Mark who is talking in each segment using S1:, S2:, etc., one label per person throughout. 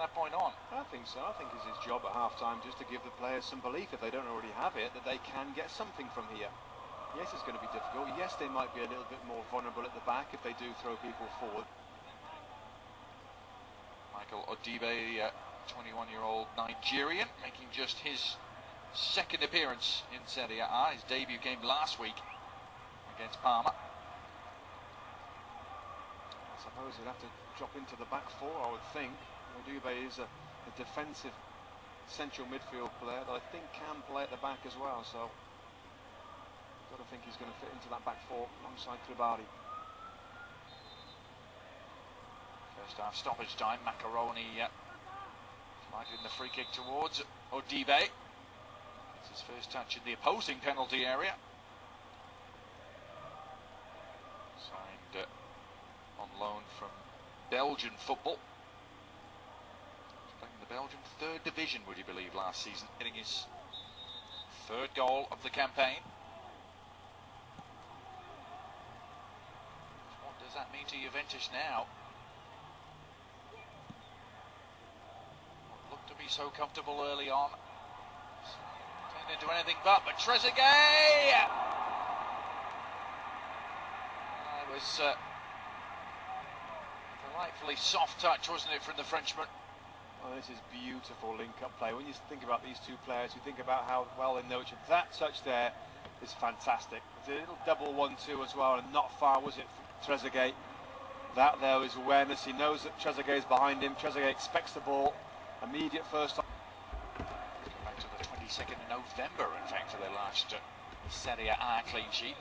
S1: that point on?
S2: I think so. I think it's his job at half-time just to give the players some belief, if they don't already have it, that they can get something from here. Yes, it's going to be difficult. Yes, they might be a little bit more vulnerable at the back if they do throw people forward.
S1: Michael Odibe, 21-year-old Nigerian, making just his second appearance in Serie A. His debut came last week against Parma.
S2: I suppose he'll have to drop into the back four, I would think. Odibe is a defensive central midfield player that I think can play at the back as well, so I've got to think he's going to fit into that back four alongside Kribari.
S1: First half stoppage time, Macaroni sliding the free kick towards Odibe. It's his first touch in the opposing penalty area. Signed on loan from Belgian football. He's playing in the Belgian third division, would you believe, last season, hitting his third goal of the campaign. What does that mean to Juventus now? Looked to be so comfortable early on. Turned into anything but Trezeguet! It was a delightfully soft touch, wasn't it, from the Frenchman?
S2: Oh, this is beautiful link-up play. When you think about these two players, you think about how well they know each other. That touch there is fantastic. It's a little double 1-2 as well, and not far, was it, for Trezeguet? That there is awareness. He knows that Trezeguet is behind him. Trezeguet expects the ball. Immediate first time.
S1: Back to the 22nd of November, in fact, for their last Serie A clean sheet.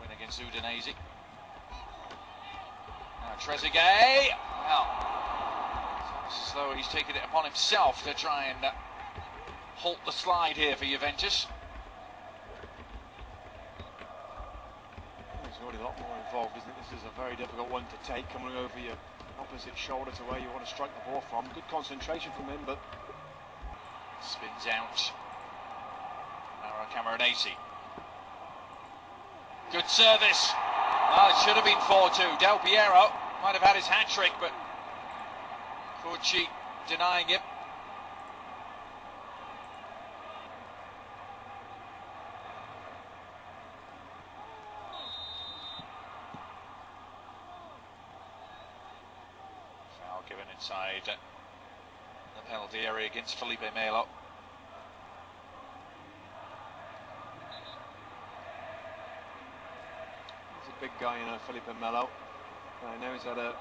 S1: Win against Udinese. Now Trezeguet. Well, it's as though he's taken it upon himself to try and halt the slide here for Juventus.
S2: There's already a lot more involved, isn't it? This is a very difficult one to take, coming over your opposite shoulder to where you want to strike the ball from. Good concentration from him, but
S1: spins out. Now Camoranesi. Good service. Well, it should have been 4-2. Del Piero might have had his hat-trick, but Kurci denying him. Foul given inside the penalty area against Felipe Melo.
S2: Big guy, you know, Felipe Melo. I know he's had a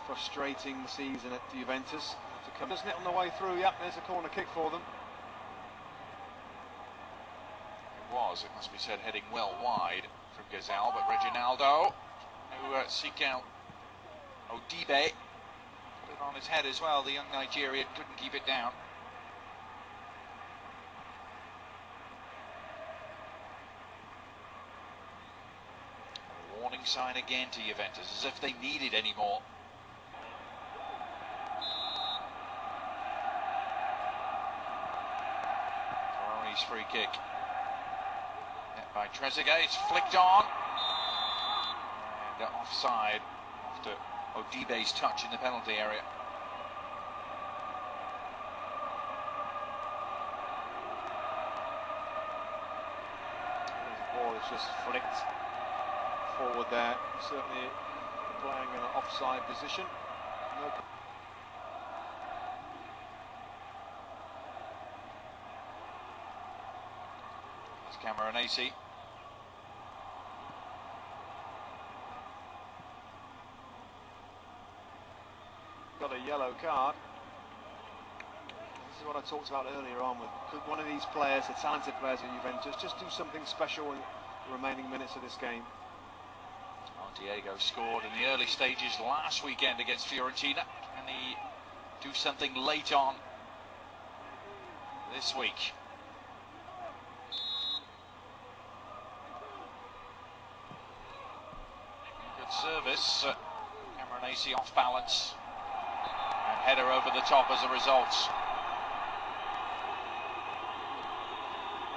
S2: frustrating season at Juventus. Doesn't it on the way through? Yep, there's a corner kick for them.
S1: It was, it must be said, heading well wide from Gazelle, but Reginaldo, who seek out Odibe, put it on his head as well. The young Nigerian couldn't keep it down. Warning sign again to Juventus, as if they needed any more. Baroni's free kick. Net by Trezeguet, it's flicked on. And offside after Odibe's touch in the penalty area.
S2: The ball is just flicked forward there, certainly playing in an offside position. No.
S1: There's Camoranesi.
S2: Got a yellow card. This is what I talked about earlier on with, could one of these players, the talented players at Juventus, just do something special in the remaining minutes of this game.
S1: Diego scored in the early stages last weekend against Fiorentina. Can he do something late on this week? Good service. Camoranesi off balance. And header over the top as a result.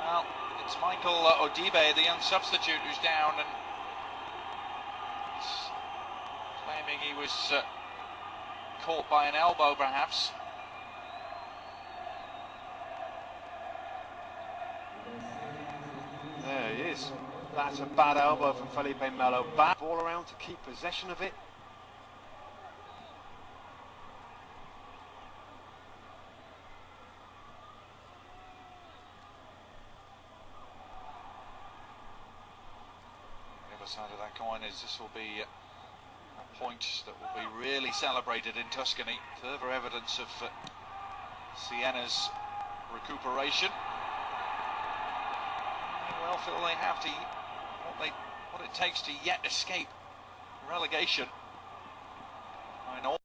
S1: Well, it's Michael Odibe, the young substitute, who's down, and claiming he was caught by an elbow, perhaps.
S2: is. That's a bad elbow from Felipe Melo. Bad ball around to keep possession of it.
S1: The other side of that coin is this will be a point that will be really celebrated in Tuscany. Further evidence of Siena's recuperation. They well feel they have to what it takes to yet escape relegation. I know.